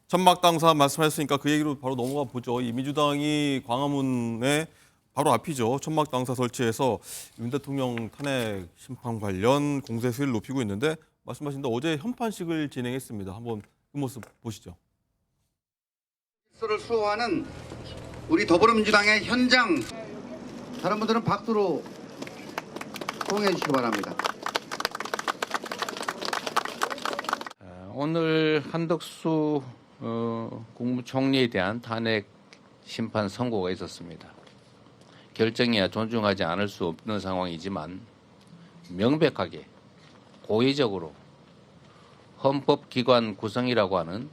천막 당사 말씀하셨으니까 그 얘기로 바로 넘어가 보죠. 이 민주당이 광화문에 바로 앞이죠. 천막 당사 설치해서 윤 대통령 탄핵 심판 관련 공세 수위를 높이고 있는데 말씀하신 대로 어제 현판식을 진행했습니다. 한번 그 모습 보시죠. 를 수호하는 우리 더불어민주당의 현장 다른 분들은 박수로 호응해 주시기 바랍니다. 오늘 한덕수 국무총리에 대한 탄핵 심판 선고가 있었습니다. 결정이야 존중하지 않을 수 없는 상황이지만 명백하게 고의적으로 헌법기관 구성이라고 하는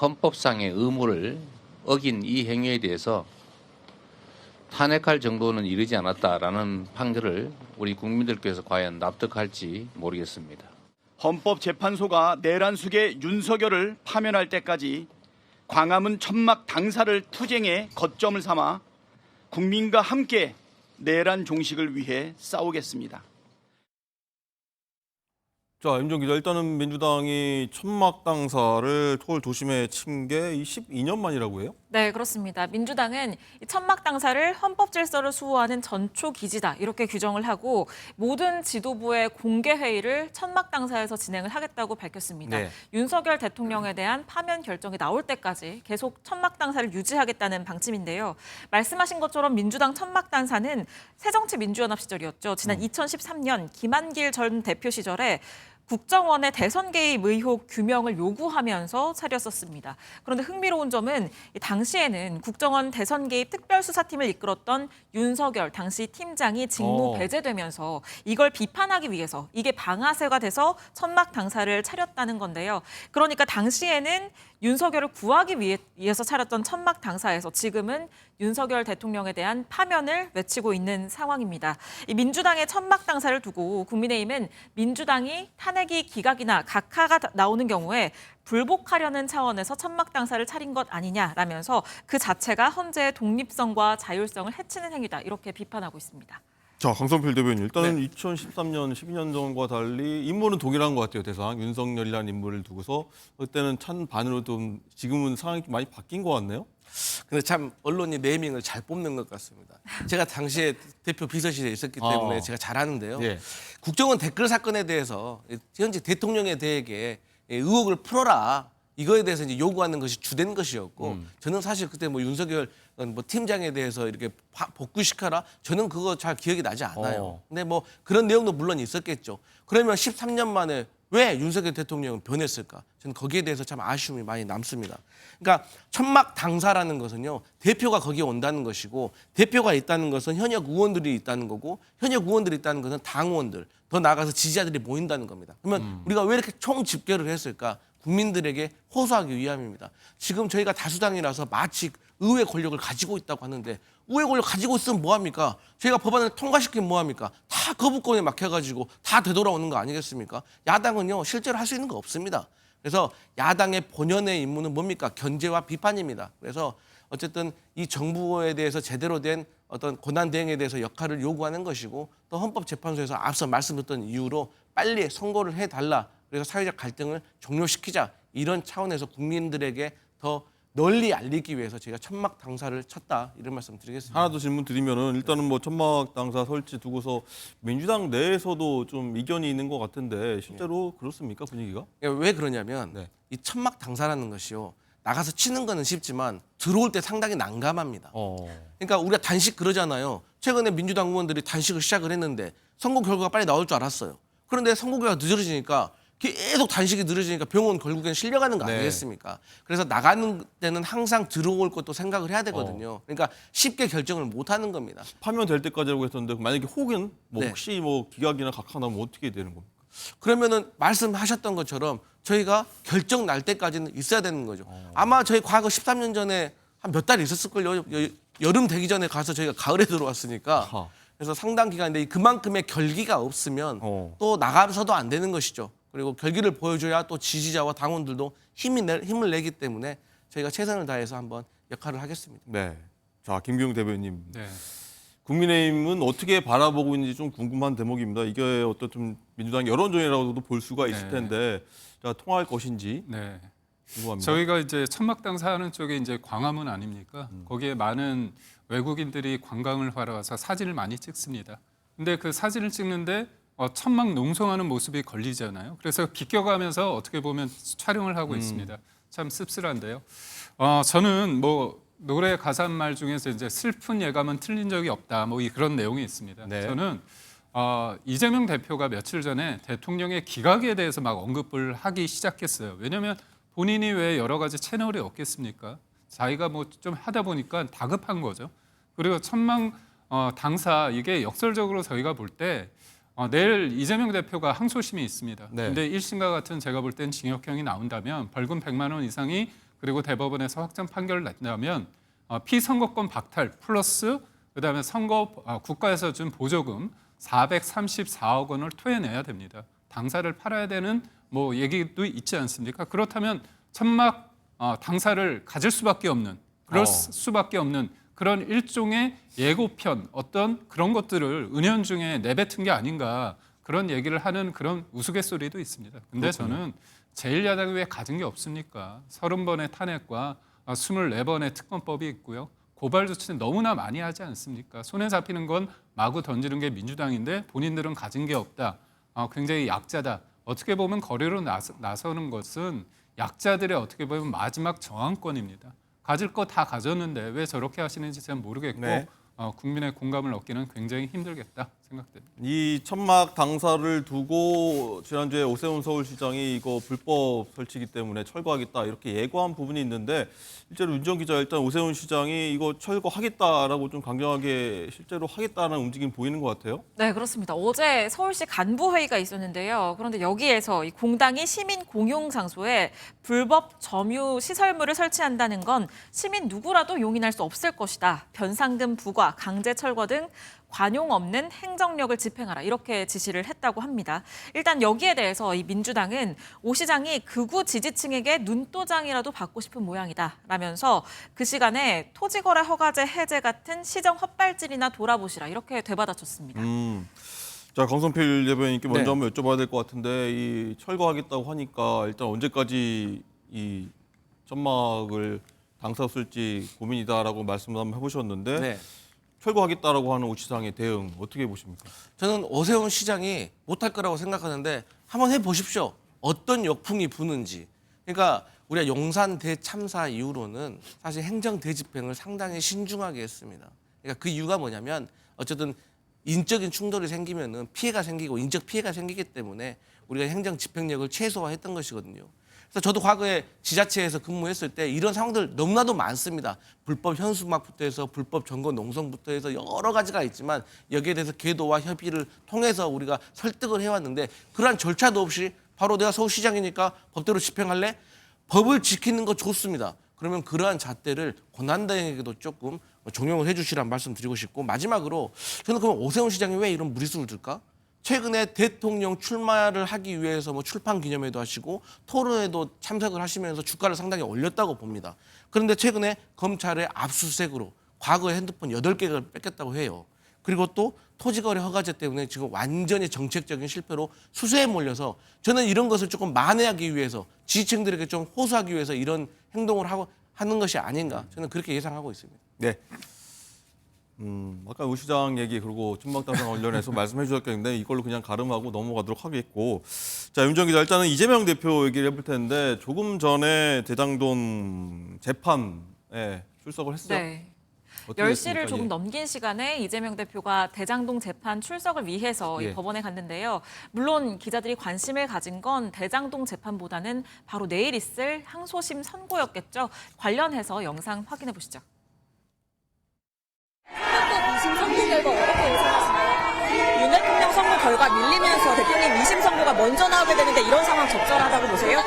헌법상의 의무를 어긴 이 행위에 대해서 탄핵할 정도는 이르지 않았다라는 판결을 우리 국민들께서 과연 납득할지 모르겠습니다. 헌법재판소가 내란 숙의 윤석열을 파면할 때까지 광화문 천막 당사를 투쟁의 거점을 삼아 국민과 함께 내란 종식을 위해 싸우겠습니다. 자, 임종 기자, 일단은 민주당이 천막 당사를 서울 도심에 친 게 12년 만이라고 해요? 네, 그렇습니다. 민주당은 이 천막 당사를 헌법 질서를 수호하는 전초 기지다 이렇게 규정을 하고 모든 지도부의 공개 회의를 천막 당사에서 진행을 하겠다고 밝혔습니다. 네. 윤석열 대통령에 대한 파면 결정이 나올 때까지 계속 천막 당사를 유지하겠다는 방침인데요. 말씀하신 것처럼 민주당 천막 당사는 새정치민주연합 시절이었죠. 지난 2013년 김한길 전 대표 시절에 국정원의 대선 개입 의혹 규명을 요구하면서 차렸었습니다. 그런데 흥미로운 점은 당시에는 국정원 대선 개입 특별수사팀을 이끌었던 윤석열 당시 팀장이 직무 배제되면서 이걸 비판하기 위해서 이게 방아쇠가 돼서 천막 당사를 차렸다는 건데요. 그러니까 당시에는 윤석열을 구하기 위해서 차렸던 천막 당사에서 지금은 윤석열 대통령에 대한 파면을 외치고 있는 상황입니다. 이 민주당의 천막 당사를 두고 국민의힘은 민주당이 탄핵이 기각이나 각하가 나오는 경우에 불복하려는 차원에서 천막 당사를 차린 것 아니냐라면서 그 자체가 헌재의 독립성과 자율성을 해치는 행위다 이렇게 비판하고 있습니다. 자, 강성필 대변인, 일단은 2013년, 12년 전과 달리 인물은 동일한 것 같아요. 대상 윤석열이라는 인물을 두고서 그때는 찬반으로 좀 지금은 상황이 좀 많이 바뀐 것 같네요. 근데 참 언론이 네이밍을 잘 뽑는 것 같습니다. 제가 당시에 대표 비서실에 있었기 때문에 제가 잘 아는데요. 예. 국정원 댓글 사건에 대해서 현재 대통령에 대해 의혹을 풀어라. 이거에 대해서 이제 요구하는 것이 주된 것이었고 저는 사실 그때 뭐 윤석열 뭐 팀장에 대해서 이렇게 복구시켜라. 저는 그거 잘 기억이 나지 않아요. 근데 뭐 그런 내용도 물론 있었겠죠. 그러면 13년 만에 왜 윤석열 대통령은 변했을까? 저는 거기에 대해서 참 아쉬움이 많이 남습니다. 그러니까 천막 당사라는 것은요. 대표가 거기에 온다는 것이고 대표가 있다는 것은 현역 의원들이 있다는 거고 현역 의원들이 있다는 것은 당원들, 더 나아가서 지지자들이 모인다는 겁니다. 그러면 우리가 왜 이렇게 총집결을 했을까? 국민들에게 호소하기 위함입니다. 지금 저희가 다수당이라서 마치 의회 권력을 가지고 있다고 하는데 의회 권력 가지고 있으면 뭐합니까? 저희가 법안을 통과시키면 뭐합니까? 다 거부권에 막혀가지고 다 되돌아오는 거 아니겠습니까? 야당은요 실제로 할 수 있는 거 없습니다. 그래서 야당의 본연의 임무는 뭡니까? 견제와 비판입니다. 그래서 어쨌든 이 정부에 대해서 제대로 된 어떤 권한 대행에 대해서 역할을 요구하는 것이고 또 헌법재판소에서 앞서 말씀드렸던 이유로 빨리 선고를 해달라. 그래서 사회적 갈등을 종료시키자. 이런 차원에서 국민들에게 더 널리 알리기 위해서 제가 천막 당사를 쳤다. 이런 말씀 드리겠습니다. 하나 더 질문 드리면은 일단은 뭐 천막 당사 설치 두고서 민주당 내에서도 좀 이견이 있는 것 같은데 실제로 그렇습니까, 분위기가? 왜 그러냐면 이 천막 당사라는 것이요. 나가서 치는 거는 쉽지만 들어올 때 상당히 난감합니다. 그러니까 우리가 단식 그러잖아요. 최근에 민주당 의원들이 단식을 시작을 했는데 선거 결과가 빨리 나올 줄 알았어요. 그런데 선거 결과가 늦어지니까 계속 단식이 늘어지니까 병원 결국엔 실려가는 거 아니겠습니까? 그래서 나가는 데는 항상 들어올 것도 생각을 해야 되거든요. 그러니까 쉽게 결정을 못 하는 겁니다. 파면 될 때까지라고 했었는데 만약에 혹은 뭐 혹시 뭐 기각이나 각하 나면 어떻게 되는 겁니까? 그러면은 말씀하셨던 것처럼 저희가 결정 날 때까지는 있어야 되는 거죠. 아마 저희 과거 13년 전에 한 몇 달 있었을걸요. 여름 되기 전에 가서 저희가 가을에 들어왔으니까. 그래서 상당 기간인데 그만큼의 결기가 없으면 또 나가서도 안 되는 것이죠. 그리고 결기를 보여줘야 또 지지자와 당원들도 힘을 내기 때문에 저희가 최선을 다해서 한번 역할을 하겠습니다. 네. 자, 김규영 대변인. 네. 국민의힘은 어떻게 바라보고 있는지 좀 궁금한 대목입니다. 이게 어떤 좀 민주당 여론전이라고도 볼 수가 있을 텐데 자, 통할 것인지. 네. 궁금합니다. 저희가 이제 천막 당사하는 쪽에 이제 광화문 아닙니까? 거기에 많은 외국인들이 관광을 하러 와서 사진을 많이 찍습니다. 근데 그 사진을 찍는데 천막 농성하는 모습이 걸리잖아요. 그래서 비껴가면서 어떻게 보면 촬영을 하고 있습니다. 참 씁쓸한데요. 저는 뭐 노래 가사 말 중에서 이제 슬픈 예감은 틀린 적이 없다. 뭐 그런 내용이 있습니다. 네. 저는 이재명 대표가 며칠 전에 대통령의 기각에 대해서 막 언급을 하기 시작했어요. 왜냐하면 본인이 왜 여러 가지 채널이 없겠습니까? 자기가 뭐 좀 하다 보니까 다급한 거죠. 그리고 천막 당사 이게 역설적으로 저희가 볼 때 내일 이재명 대표가 항소심이 있습니다. 네. 근데 1심과 같은 제가 볼 땐 징역형이 나온다면 벌금 100만 원 이상이 그리고 대법원에서 확정 판결을 낸다면 피선거권 박탈 플러스 그다음에 선거 국가에서 준 보조금 434억 원을 토해내야 됩니다. 당사를 팔아야 되는 뭐 얘기도 있지 않습니까? 그렇다면 천막 당사를 가질 수밖에 없는 그럴 수밖에 없는 그런 일종의 예고편 어떤 그런 것들을 은연중에 내뱉은 게 아닌가 그런 얘기를 하는 그런 우스갯소리도 있습니다. 근데 저는 제1야당이 왜 가진 게 없습니까? 30번의 탄핵과 24번의 특검법이 있고요. 고발 조치는 너무나 많이 하지 않습니까? 손에 잡히는 건 마구 던지는 게 민주당인데 본인들은 가진 게 없다. 굉장히 약자다. 어떻게 보면 거리로 나서는 것은 약자들의 어떻게 보면 마지막 저항권입니다. 가질 거 다 가졌는데 왜 저렇게 하시는지 잘 모르겠고 네. 국민의 공감을 얻기는 굉장히 힘들겠다 생각됩니다. 이 천막 당사를 두고 지난주에 오세훈 서울시장이 이거 불법 설치기 때문에 철거하겠다 이렇게 예고한 부분이 있는데 실제로 윤정 기자 일단 오세훈 시장이 이거 철거하겠다라고 좀 강경하게 실제로 하겠다는 움직임 보이는 것 같아요. 네, 그렇습니다. 어제 서울시 간부회의가 있었는데요. 그런데 여기에서 이 공당이 시민 공용 장소에 불법 점유 시설물을 설치한다는 건 시민 누구라도 용인할 수 없을 것이다. 변상금 부과, 강제 철거 등 관용 없는 행정력을 집행하라 이렇게 지시를 했다고 합니다. 일단 여기에 대해서 이 민주당은 오 시장이 극우 지지층에게 눈도장이라도 받고 싶은 모양이다 라면서 그 시간에 토지거래 허가제 해제 같은 시정 헛발질이나 돌아보시라 이렇게 되받아쳤습니다. 자, 강성필 대변인께 먼저 네. 한번 여쭤봐야 될 것 같은데 이 철거하겠다고 하니까 일단 언제까지 이 천막을 당사 쓸지 고민이다라고 말씀을 한번 해보셨는데 네. 철거하겠다라고 하는 오 시장의 대응 어떻게 보십니까? 저는 오세훈 시장이 못할 거라고 생각하는데 한번 해보십시오. 어떤 역풍이 부는지. 그러니까 우리가 용산 대참사 이후로는 사실 행정 대집행을 상당히 신중하게 했습니다. 그러니까 그 이유가 뭐냐면 어쨌든 인적인 충돌이 생기면은 피해가 생기고 인적 피해가 생기기 때문에 우리가 행정 집행력을 최소화했던 것이거든요. 그래서 저도 과거에 지자체에서 근무했을 때 이런 상황들 너무나도 많습니다. 불법 현수막부터 해서 불법 점거 농성부터 해서 여러 가지가 있지만 여기에 대해서 계도와 협의를 통해서 우리가 설득을 해왔는데 그러한 절차도 없이 바로 내가 서울시장이니까 법대로 집행할래? 법을 지키는 거 좋습니다. 그러면 그러한 잣대를 권한대행에게도 조금 종용을 해주시라는 말씀 드리고 싶고 마지막으로 저는 그럼 오세훈 시장이 왜 이런 무리수를 들까? 최근에 대통령 출마를 하기 위해서 뭐 출판 기념회도 하시고 토론회도 참석을 하시면서 주가를 상당히 올렸다고 봅니다. 그런데 최근에 검찰의 압수수색으로 과거에 핸드폰 8개를 뺏겼다고 해요. 그리고 또 토지거래 허가제 때문에 지금 완전히 정책적인 실패로 수세에 몰려서 저는 이런 것을 조금 만회하기 위해서 지지층들에게 좀 호소하기 위해서 이런 행동을 하는 것이 아닌가 저는 그렇게 예상하고 있습니다. 네. 아까 오 시장 얘기 그리고 천막 당사 관련해서 말씀해 주셨겠는데 이걸로 그냥 가름하고 넘어가도록 하겠고 자 윤정 기자 일단은 이재명 대표 얘기를 해볼 텐데 조금 전에 대장동 재판에 출석을 했어요. 네. 어떻게 10시를 됐습니까? 조금 예. 넘긴 시간에 이재명 대표가 대장동 재판 출석을 위해서 예. 이 법원에 갔는데요. 물론 기자들이 관심을 가진 건 대장동 재판보다는 바로 내일 있을 항소심 선고였겠죠. 관련해서 영상 확인해 보시죠. 2심 선고 결과 어떻게 예상하시나요? 윤 대통령 선거 결과 밀리면서 대통령 2심 선고가 먼저 나오게 되는데 이런 상황 적절하다고 보세요?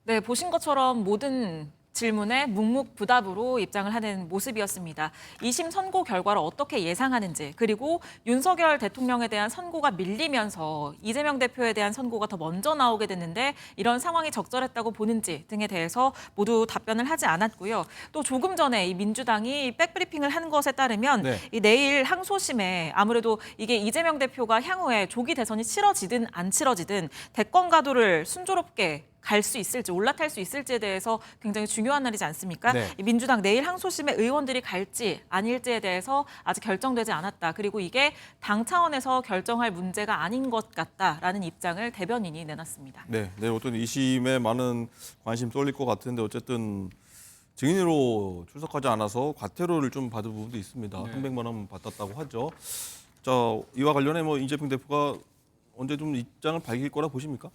네, 보신 것처럼 모든 질문에 묵묵부답으로 입장을 하는 모습이었습니다. 2심 선고 결과를 어떻게 예상하는지, 그리고 윤석열 대통령에 대한 선고가 밀리면서 이재명 대표에 대한 선고가 더 먼저 나오게 됐는데 이런 상황이 적절했다고 보는지 등에 대해서 모두 답변을 하지 않았고요. 또 조금 전에 이 민주당이 백브리핑을 한 것에 따르면 네. 이 내일 항소심에 아무래도 이게 이재명 대표가 향후에 조기 대선이 치러지든 안 치러지든 대권 가도를 순조롭게 갈 수 있을지, 올라탈 수 있을지에 대해서 굉장히 중요한 날이지 않습니까? 네. 이 민주당 내일 항소심에 의원들이 갈지 아닐지에 대해서 아직 결정되지 않았다. 그리고 이게 당 차원에서 결정할 문제가 아닌 것 같다라는 입장을 대변인이 내놨습니다. 네, 내일 어떤 2심에 많은 관심 쏠릴 것 같은데 어쨌든 증인으로 출석하지 않아서 과태료를 좀 받은 부분도 있습니다. 네. 300만 원 받았다고 하죠. 자, 이와 관련해 뭐 이재명 대표가 언제 좀 입장을 밝힐 거라 보십니까?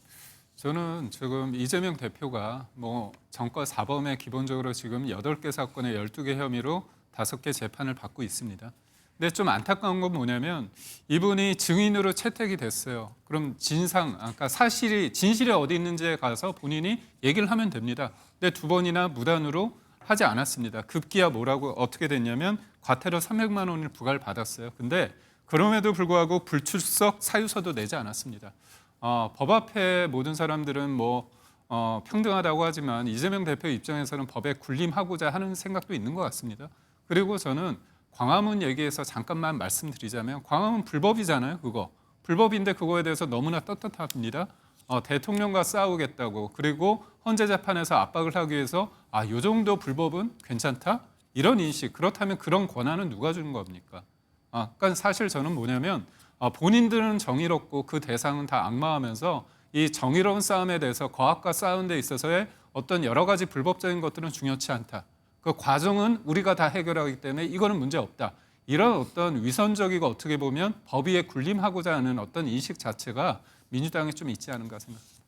저는 지금 이재명 대표가 뭐 정과 사범에 기본적으로 지금 8개 사건에 12개 혐의로 5개 재판을 받고 있습니다. 근데 좀 안타까운 건 뭐냐면 이분이 증인으로 채택이 됐어요. 그럼 그러니까 진실이 어디 있는지에 가서 본인이 얘기를 하면 됩니다. 근데 2번이나 무단으로 하지 않았습니다. 급기야 뭐라고 어떻게 됐냐면 과태료 300만 원을 부과를 받았어요. 근데 그럼에도 불구하고 불출석 사유서도 내지 않았습니다. 법 앞에 모든 사람들은 평등하다고 하지만 이재명 대표 입장에서는 법에 군림하고자 하는 생각도 있는 것 같습니다. 그리고 저는 광화문 얘기에서 잠깐만 말씀드리자면 광화문 불법이잖아요. 그거 불법인데 그거에 대해서 너무나 떳떳합니다. 대통령과 싸우겠다고, 그리고 헌재 재판에서 압박을 하기 위해서 이 정도 불법은 괜찮다? 이런 인식, 그렇다면 그런 권한은 누가 주는 겁니까? 그러니까 사실 저는 뭐냐면 본인들은 정의롭고 그 대상은 다 악마하면서 이 정의로운 싸움에 대해서 거학과 싸우는 데 있어서의 어떤 여러 가지 불법적인 것들은 중요치 않다. 그 과정은 우리가 다 해결하기 때문에 이거는 문제 없다. 이런 어떤 위선적이고 어떻게 보면 법위에 군림하고자 하는 어떤 인식 자체가 민주당에 좀 있지 않은가 생각합니다.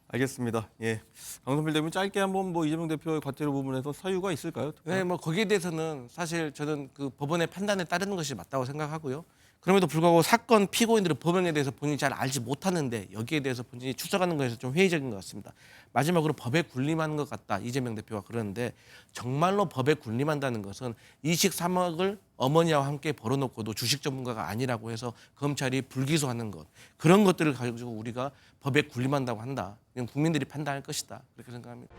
알겠습니다. 예, 강성필 대표님 짧게 한번 이재명 대표의 과태료 부분에서 사유가 있을까요? 네, 거기에 대해서는 사실 저는 그 법원의 판단에 따르는 것이 맞다고 생각하고요. 그럼에도 불구하고 사건 피고인들의 범행에 대해서 본인이 잘 알지 못하는데 여기에 대해서 본인이 추적하는 것에서 좀 회의적인 것 같습니다. 마지막으로 법에 군림하는 것 같다, 이재명 대표가 그러는데 정말로 법에 군림한다는 것은 이식 3억을 어머니와 함께 벌어놓고도 주식 전문가가 아니라고 해서 검찰이 불기소하는 것, 그런 것들을 가지고 우리가 법에 군림한다고 한다. 그냥 국민들이 판단할 것이다, 그렇게 생각합니다.